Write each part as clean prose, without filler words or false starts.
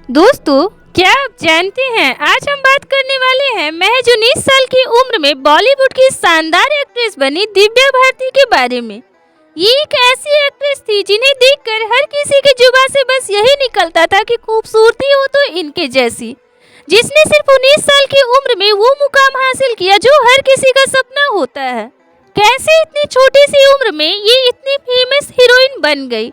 दोस्तों, क्या आप जानते हैं आज हम बात करने वाले हैं महज 19 साल की उम्र में बॉलीवुड की शानदार एक्ट्रेस बनी दिव्या भारती के बारे में। ये एक ऐसी एक्ट्रेस थी जिन्हें देखकर हर किसी की जुबान से बस यही निकलता था कि खूबसूरती हो तो इनके जैसी। जिसने सिर्फ 19 साल की उम्र में वो मुकाम हासिल किया जो हर किसी का सपना होता है। कैसे इतनी छोटी सी उम्र में ये इतनी फेमस हीरोइन बन गई,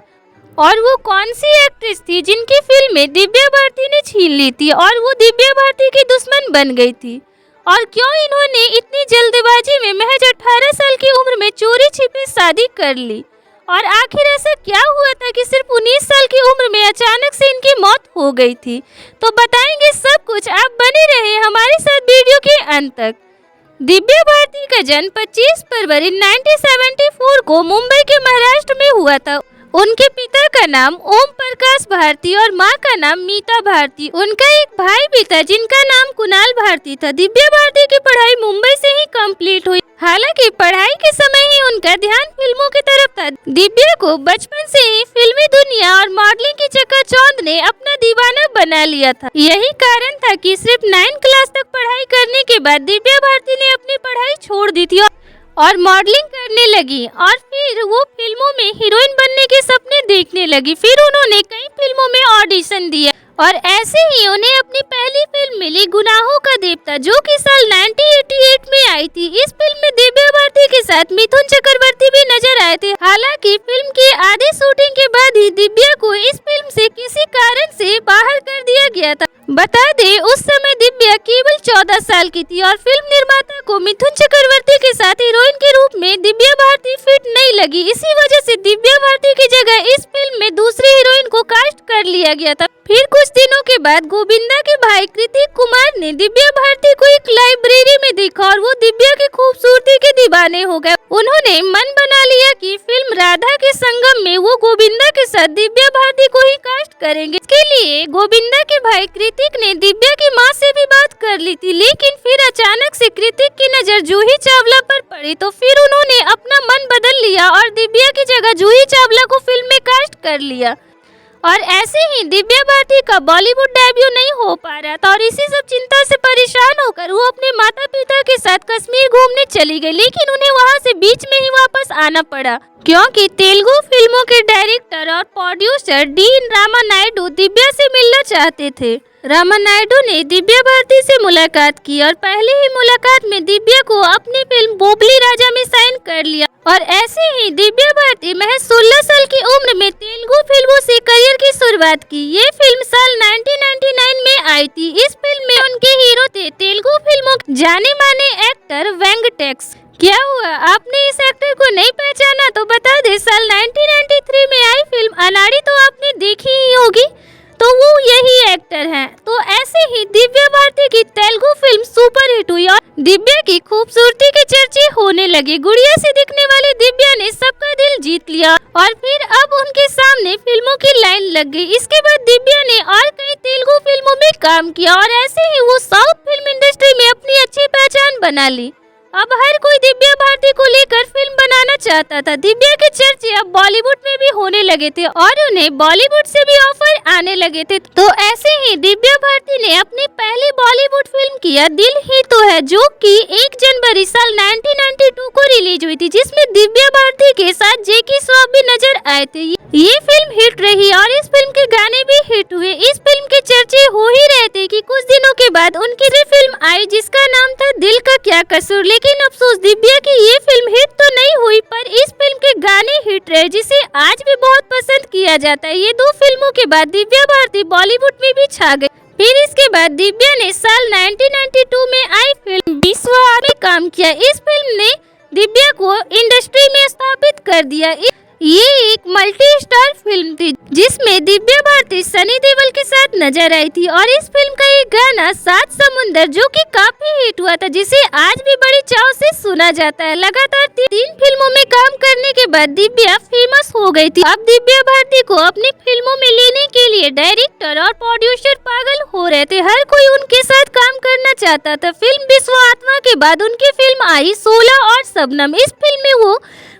और वो कौन सी एक्ट्रेस थी जिनकी फिल्म में दिव्या भारती ने छीन ली थी और वो दिव्या भारती की दुश्मन बन गई थी, और क्यों इन्होंने इतनी जल्दबाजी में महज 18 साल की उम्र में चोरी छिपे शादी कर ली, और आखिर ऐसा क्या हुआ था कि सिर्फ 19 साल की उम्र में अचानक से इनकी मौत हो गई थी। तो बताएंगे सब कुछ, आप बने रहे हमारे साथ वीडियो के अंत तक। दिव्या भारती का जन्म 25 फरवरी 1974 को मुंबई के महाराष्ट्र में हुआ था। उनके पिता का नाम ओम प्रकाश भारती और मां का नाम मीता भारती। उनका एक भाई भी था जिनका नाम कुणाल भारती था। दिव्या भारती की पढ़ाई मुंबई से ही कंप्लीट हुई। हालांकि पढ़ाई के समय ही उनका ध्यान फिल्मों की तरफ था। दिव्या को बचपन से ही फिल्मी दुनिया और मॉडलिंग की चकाचौंध ने अपना दीवाना बना लिया था। यही कारण था कि सिर्फ 9 क्लास तक पढ़ाई करने के बाद दिव्या भारती ने अपनी पढ़ाई छोड़ दी थी और मॉडलिंग करने लगी, और फिर वो फिल्मों में हीरोइन बनने के सपने देखने लगी। फिर उन्होंने कई फिल्मों में ऑडिशन दिया और ऐसे ही उन्हें अपनी पहली फिल्म मिली गुनाहों का देवता, जो कि साल 1988 में आई थी। इस फिल्म में दिव्या भारती के साथ मिथुन चक्रवर्ती भी नजर आए थे। हालांकि फिल्म की आधी शूटिंग के बाद ही दिव्या को इस फिल्म से किसी कारण से बाहर कर दिया गया था। बता दें, उस समय दिव्या केवल 14 साल की थी और फिल्म निर्माता को मिथुन चक्रवर्ती के साथ हीरोइन के रूप में दिव्या भारती फिट नहीं लगी। इसी वजह से दिव्या भारती की जगह इस फिल्म में दूसरी हीरोइन को कास्ट कर लिया गया था। फिर कुछ दिनों के बाद गोविंदा के भाई कृतिक कुमार ने दिव्या भारती को एक लाइब्रेरी में देखा और वो दिव्या की खूबसूरती के दीवाने हो गए। उन्होंने मन बना लिया कि फिल्म राधा के संगम में वो गोविंदा के साथ दिव्या भारती को ही कास्ट करेंगे। इसके लिए गोविंदा के भाई कृतिक ने दिव्या की मां से भी बात कर ली थी, लेकिन फिर अचानक से कृतिक की नजर जूही चावला पर पड़ी, तो फिर उन्होंने अपना मन बदल लिया और दिव्या की जगह जूही चावला को फिल्म में कास्ट कर लिया। और ऐसे ही दिव्या भारती का बॉलीवुड डेब्यू नहीं हो पा रहा था और इसी सब चिंता से परेशान होकर वो अपने माता पिता के साथ कश्मीर घूमने चली गई, लेकिन उन्हें वहां से बीच में ही वापस आना पड़ा, क्योंकि तेलुगु फिल्मों के डायरेक्टर और प्रोड्यूसर डी रामा नायडू दिव्या से मिलना चाहते थे। रामा नायडू ने दिव्या भारती से मुलाकात की और पहले ही मुलाकात में दिव्या को अपनी फिल्म बोबली राजा में साइन कर लिया, और ऐसे ही दिव्या भारती महज 16 साल की उम्र में तेलुगु फिल्मों से करियर की शुरुआत की। ये फिल्म साल 1999 में आई थी। इस फिल्म में उनके हीरो थे तेलुगु फिल्मों के जाने माने एक्टर वेंकटेश। क्या हुआ, आपने इस एक्टर को नहीं पहचाना? तो बता दे, साल 1993 में आई फिल्म अनाड़ी तो आपने देखी ही होगी, तो वो यही एक्टर हैं। तो ऐसे ही दिव्या भारती की तेलुगु फिल्म सुपरहिट हुई और दिव्या की खूबसूरती के चर्चे होने लगे। गुड़िया से दिखने वाली दिव्या ने सबका दिल जीत लिया और फिर अब उनके सामने फिल्मों की लाइन लग गई। इसके बाद दिव्या ने और कई तेलुगु फिल्मों में काम किया और ऐसे ही वो साउथ फिल्म इंडस्ट्री में अपनी अच्छी पहचान बना ली। अब हर कोई दिव्या भारती को लेकर फिल्म बनाना चाहता था। दिव्या के चर्चे अब बॉलीवुड में भी होने लगे थे और उन्हें बॉलीवुड से भी ऑफर आने लगे थे। तो ऐसे ही दिव्या भारती ने अपनी पहली बॉलीवुड फिल्म किया दिल ही तो है, जो कि 1 जनवरी साल 1992 को रिलीज हुई थी, जिसमें दिव्या भारती के साथ जैकी श्रॉफ भी नजर आए थे। ये फिल्म हिट रही और इस फिल्म के गाने भी हिट हुए। इस फिल्म के चर्चे हो ही रहे थे कि कुछ दिनों के बाद उनकी फिल्म आई जिसका नाम था दिल का क्या कसूर, लेकिन अफसोस दिव्या की ये फिल्म हिट तो नहीं हुई, पर इस फिल्म के गाने हिट रहे, जिसे आज भी बहुत पसंद किया जाता है। ये 2 फिल्मों के बाद दिव्या भारती बॉलीवुड में भी छा गई। फिर इसके बाद दिव्या ने साल 1992 में आई फिल्म विश्वा में काम किया। इस फिल्म ने दिव्या को इंडस्ट्री में स्थापित कर दिया। ये एक मल्टी स्टार फिल्म थी जिसमें दिव्या भारती सनी देओल के साथ नजर आई थी, और इस फिल्म का एक गाना सात समुंदर जो कि काफी हिट हुआ था, जिसे आज भी बड़ी चाव से सुना जाता है। लगातार 3 फिल्मों में काम करने के बाद दिव्या फेमस हो गई थी। अब दिव्या भारती को अपनी फिल्मों में लेने के लिए डायरेक्टर और प्रोड्यूसर पागल हो रहे थे। हर कोई उनके साथ काम करना चाहता था। फिल्म विश्व आत्मा के बाद उनकी फिल्म आई 16 और शबनम। इस फिल्म में वो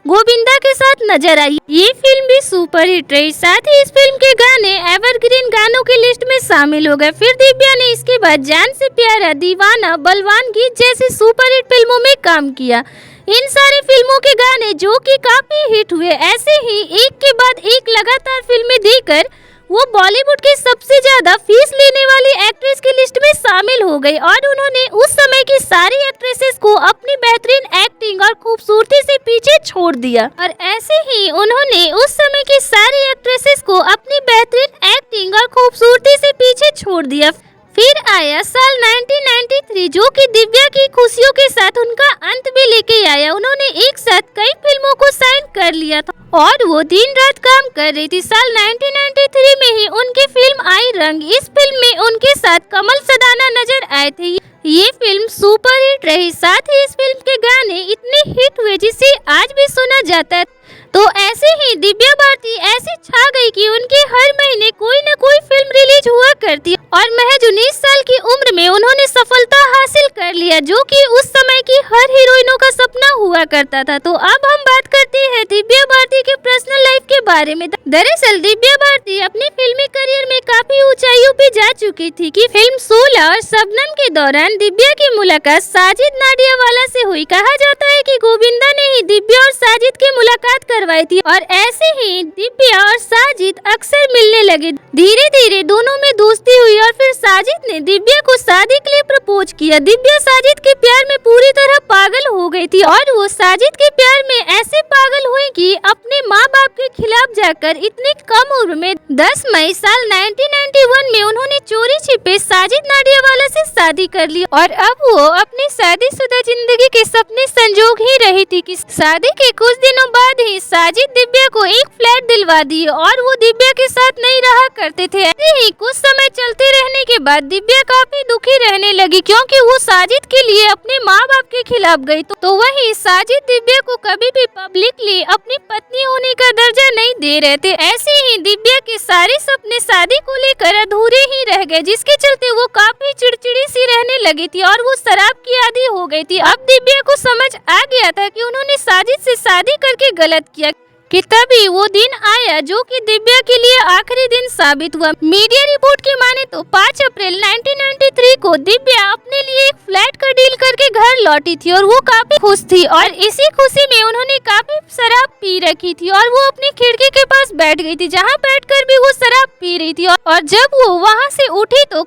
गोविंदा के साथ नजर आई। ये फिल्म भी सुपरहिट रही। साथ ही इस फिल्म के गाने एवरग्रीन गानों की लिस्ट में शामिल हो गए। फिर दिव्या ने इसके बाद जान से प्यारा, दीवाना, बलवान गीत जैसी सुपरहिट फिल्मों में काम किया। इन सारी फिल्मों के गाने जो कि काफी हिट हुए। ऐसे ही एक के बाद एक लगातार फिल्में देकर वो बॉलीवुड की सबसे ज्यादा फीस लेने वाली एक्ट्रेस की लिस्ट में शामिल हो गई और उन्होंने उस समय की सारी एक्ट्रेसेस को अपनी बेहतरीन एक्टिंग और खूबसूरती से पीछे छोड़ दिया। और ऐसे ही उन्होंने उस समय की सारी एक्ट्रेसेस को अपनी बेहतरीन एक्टिंग और खूबसूरती से पीछे छोड़ दिया। फिर आया साल 1993 जो कि दिव्या की खुशियों के साथ उनका अंत भी लेके आया। उन्होंने एक साथ कई फिल्मों को साइन कर लिया था और वो दिन रात काम कर रही थी। साल 1993 में ही उनकी फिल्म आई रंग। इस फिल्म में उनके साथ कमल सदाना नजर आए थे। ये फिल्म सुपरहिट रही। साथ ही इस फिल्म के गाने इतने हिट हुए जिसे आज भी सुना जाता है। तो ऐसे ही दिव्या भारती ऐसी छा गई कि उनके हर महीने कोई न कोई फिल्म रिलीज हुआ करती और महज 19 साल की उम्र में उन्होंने सफलता हासिल कर लिया जो कि उस समय की हर हीरोइनों का सपना हुआ करता था। तो अब हम बात करते हैं दिव्या भारती के पर्सनल लाइफ के बारे में। दरअसल दिव्या भारती अपने फिल्मी करियर में काफी ऊंचाइयों पे जा चुकी थी कि फिल्म 16 और शबनम के दौरान दिव्या की मुलाकात साजिद नाडियावाला से हुई। कहा जाता है कि गोविंदा ने ही दिव्या और साजिद की मुलाकात करवाई थी और ऐसे ही दिव्या और साजिद अक्सर मिलने लगे। धीरे धीरे दोनों में दोस्ती हुई और फिर साजिद ने दिव्या को शादी के लिए प्रपोज किया। दिव्या साजिद के प्यार में पूरी तरह पागल हो गई थी और वो साजिद के प्यार में ऐसे पागल हुई कि अपने माँ बाप के खिलाफ जाकर इतनी कम उम्र में 10 मई साल 1991 में उन्होंने चोरी छिपे साजिद नाडियावाला से शादी कर ली और अब वो अपनी शादीशुदा जिंदगी के सपने संजोग ही रही थी कि शादी के कुछ दिनों बाद ही साजिद दिव्या को एक फ्लैट दिलवा दिए और वो दिव्या के साथ नहीं रहा करते थे। ऐसे ही कुछ समय चलते रहने के बाद दिव्या काफी दुखी रहने लगी क्योंकि वो साजिद के लिए अपने माँ बाप के खिलाफ गई। तो वही साजिद दिव्या को कभी भी पब्लिकली अपनी पत्नी होने का दर्जा नहीं दे रहे थे। ऐसे ही दिव्या के सारे सपने शादी को लेकर अधूरे ही रह गए जिसके चलते वो काफी चिड़चिड़ी सी रहने लगी थी और वो शराब की आदी हो गई थी। अब दिव्या को समझ आ गया था कि उन्होंने साजिद से शादी करके गलत किया कि तभी वो दिन आया जो कि दिव्या के लिए आखिरी दिन साबित हुआ। मीडिया रिपोर्ट की माने तो 5 अप्रैल 1993 को दिव्या अपने लिए एक फ्लैट का डील करके घर लौटी थी और वो काफी खुश थी और इसी खुशी में उन्होंने काफी शराब पी रखी थी और वो अपनी खिड़की के पास बैठ गई थी जहाँ बैठकर भी वो शराब पी रही थी और जब वो वहाँ से उठी तो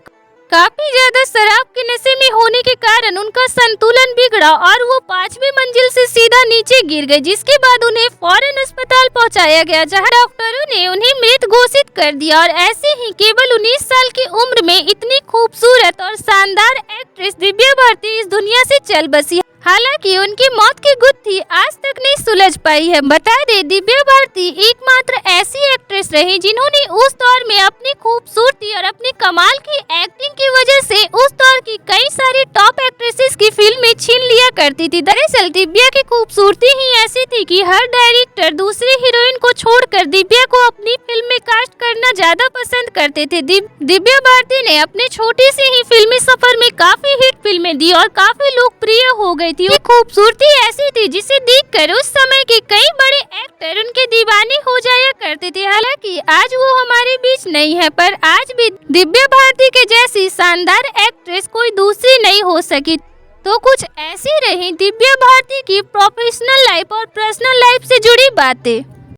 काफी ज्यादा शराब के नशे में होने के कारण उनका संतुलन बिगड़ा और वो 5वीं मंजिल से सीधा नीचे गिर गए जिसके बाद उन्हें फौरन अस्पताल पहुंचाया गया जहां डॉक्टरों ने उन्हें मृत घोषित कर दिया। और ऐसे ही केवल 19 साल की उम्र में इतनी खूबसूरत और शानदार एक्ट्रेस दिव्या भारती इस दुनिया से चल बसी। हालांकि उनकी मौत की गुत्थी आज तक नहीं सुलझ पाई है। बता दे दिव्या भारती एकमात्र ऐसी एक्ट्रेस रही जिन्होंने उस दौर में अपनी खूबसूरती और अपनी कमाल की एक्टिंग की वजह से उस दौर की कई सारी टॉप एक्ट्रेसेस की फिल्में छीन लिया करती थी। दरअसल दिव्या की खूबसूरती ही ऐसी थी कि हर डायरेक्टर दूसरी हीरोइन को छोड़कर दिव्या को अपनी फिल्म में कास्ट करना ज्यादा पसंद करते थे। दिव्या भारती ने अपने छोटे से ही फिल्मी सफर में काफी हिट फिल्में दी और काफी लोकप्रिय हो गई थी। वो खूबसूरती ऐसी थी जिसे देखकर उस समय के कई बड़े एक्टर उनके दीवाने हो जाया करते थे। हालांकि आज वो हमारे बीच नहीं है पर आज भी दिव्या भारती के जैसी शानदार एक्ट्रेस कोई दूसरी नहीं हो सकी। तो कुछ ऐसी रही दिव्या भारती की प्रोफेशनल लाइफ और पर्सनल लाइफ से जुड़ी बातें।